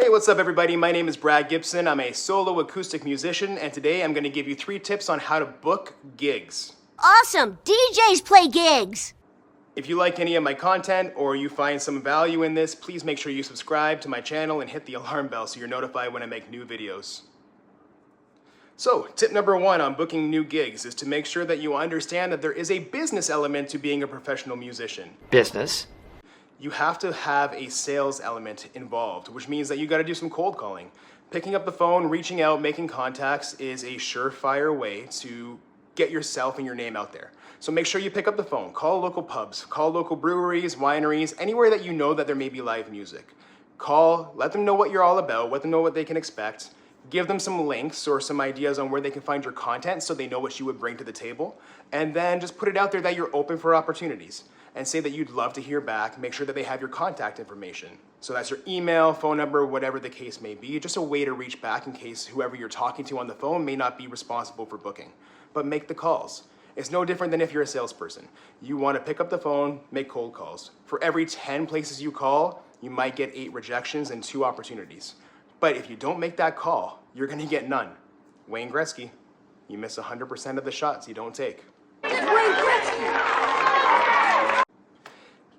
Hey, what's up everybody? My name is Brad Gibson. I'm a solo acoustic musician, and today I'm going to give you 3 tips on how to book gigs. Awesome! DJs play gigs! If you like any of my content or you find some value in this, please make sure you subscribe to my channel and hit the alarm bell so you're notified when I make new videos. So, tip number 1 on booking new gigs is to make sure that you understand that there is a business element to being a professional musician. Business. You have to have a sales element involved, which means that you got to do some cold calling. Picking up the phone, reaching out, making contacts is a surefire way to get yourself and your name out there. So make sure you pick up the phone, call local pubs, call local breweries, wineries, anywhere that you know that there may be live music. Call, let them know what you're all about, let them know what they can expect, give them some links or some ideas on where they can find your content so they know what you would bring to the table, and then just put it out there that you're open for opportunities. And say that you'd love to hear back. Make sure that they have your contact information. So that's your email, phone number, whatever the case may be. Just a way to reach back in case whoever you're talking to on the phone may not be responsible for booking. But make the calls. It's no different than if you're a salesperson. You want to pick up the phone, make cold calls. For every 10 places you call, you might get 8 rejections and 2 opportunities. But if you don't make that call, you're going to get none. Wayne Gretzky, you miss 100% of the shots you don't take. Wayne Gretzky!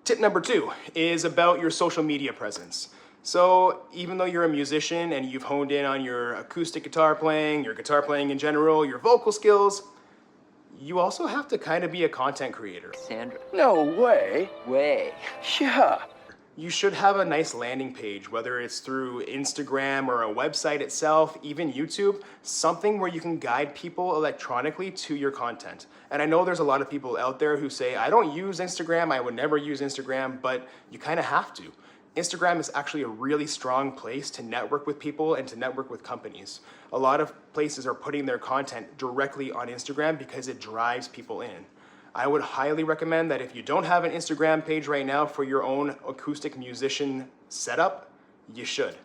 Tip number 2 is about your social media presence. So even though you're a musician and you've honed in on your acoustic guitar playing, your guitar playing in general, your vocal skills, you also have to kind of be a content creator. Sandra. No way. Way. Yeah. You should have a nice landing page, whether it's through Instagram or a website itself, even YouTube, something where you can guide people electronically to your content. And I know there's a lot of people out there who say, I don't use Instagram, I would never use Instagram, but you kind of have to. Instagram is actually a really strong place to network with people and to network with companies. A lot of places are putting their content directly on Instagram because it drives people in. I would highly recommend that if you don't have an Instagram page right now for your own acoustic musician setup, you should.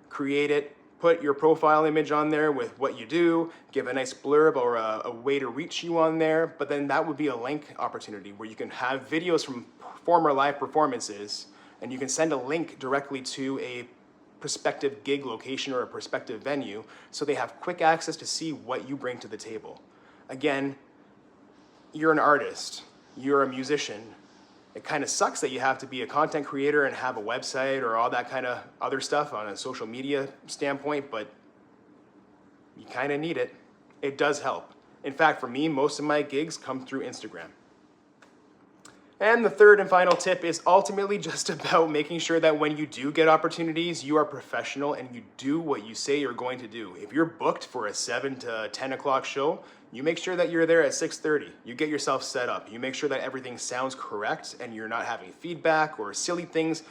Create it, put your profile image on there with what you do, give a nice blurb or a way to reach you on there, but then that would be a link opportunity where you can have videos from former live performances and you can send a link directly to a prospective gig location or a prospective venue so they have quick access to see what you bring to the table. Again, you're an artist, you're a musician. It kind of sucks that you have to be a content creator and have a website or all that kind of other stuff on a social media standpoint, but you kind of need it. It does help. In fact, for me, most of my gigs come through Instagram. And the third and final tip is ultimately just about making sure that when you do get opportunities, you are professional and you do what you say you're going to do. If you're booked for a 7 to 10 o'clock show, you make sure that you're there at 6:30. You get yourself set up. You make sure that everything sounds correct and you're not having feedback or silly things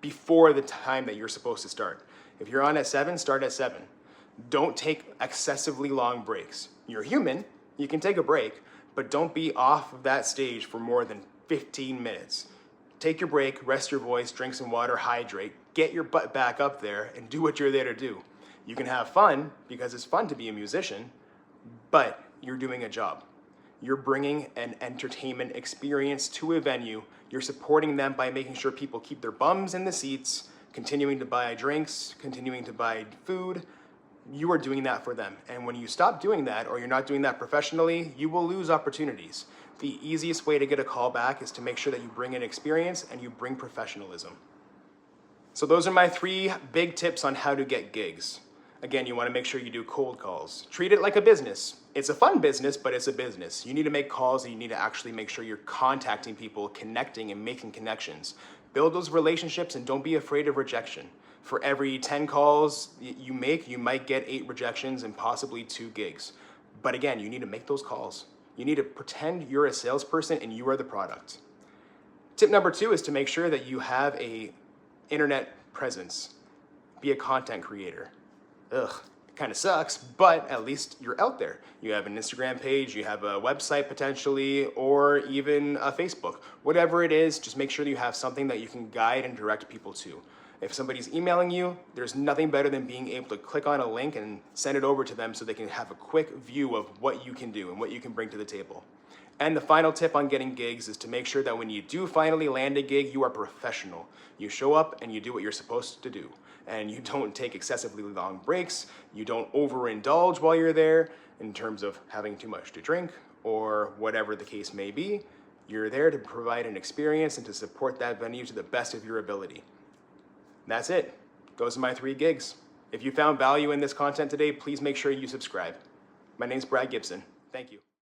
before the time that you're supposed to start. If you're on at 7, start at 7. Don't take excessively long breaks. You're human, you can take a break, but don't be off of that stage for more than 15 minutes. Take your break, rest your voice, drink some water, hydrate, get your butt back up there and do what you're there to do. You can have fun because it's fun to be a musician, but you're doing a job. You're bringing an entertainment experience to a venue. You're supporting them by making sure people keep their bums in the seats, continuing to buy drinks, continuing to buy food. You are doing that for them. And when you stop doing that or you're not doing that professionally, you will lose opportunities. The easiest way to get a call back is to make sure that you bring in experience and you bring professionalism. So those are my 3 big tips on how to get gigs. Again, you want to make sure you do cold calls. Treat it like a business. It's a fun business, but it's a business. You need to make calls and you need to actually make sure you're contacting people, connecting and making connections. Build those relationships and don't be afraid of rejection. For every 10 calls you make, you might get 8 rejections and possibly 2 gigs. But again, you need to make those calls. You need to pretend you're a salesperson and you are the product. Tip number 2 is to make sure that you have a internet presence. Be a content creator. Kind of sucks, but at least you're out there. You have an Instagram page, you have a website potentially, or even a Facebook. Whatever it is, just make sure that you have something that you can guide and direct people to. If somebody's emailing you, there's nothing better than being able to click on a link and send it over to them so they can have a quick view of what you can do and what you can bring to the table. And the final tip on getting gigs is to make sure that when you do finally land a gig, you are professional. You show up and you do what you're supposed to do. And you don't take excessively long breaks. You don't overindulge while you're there in terms of having too much to drink or whatever the case may be. You're there to provide an experience and to support that venue to the best of your ability. That's it. Those are my 3 gigs. If you found value in this content today, please make sure you subscribe. My name's Brad Gibson. Thank you.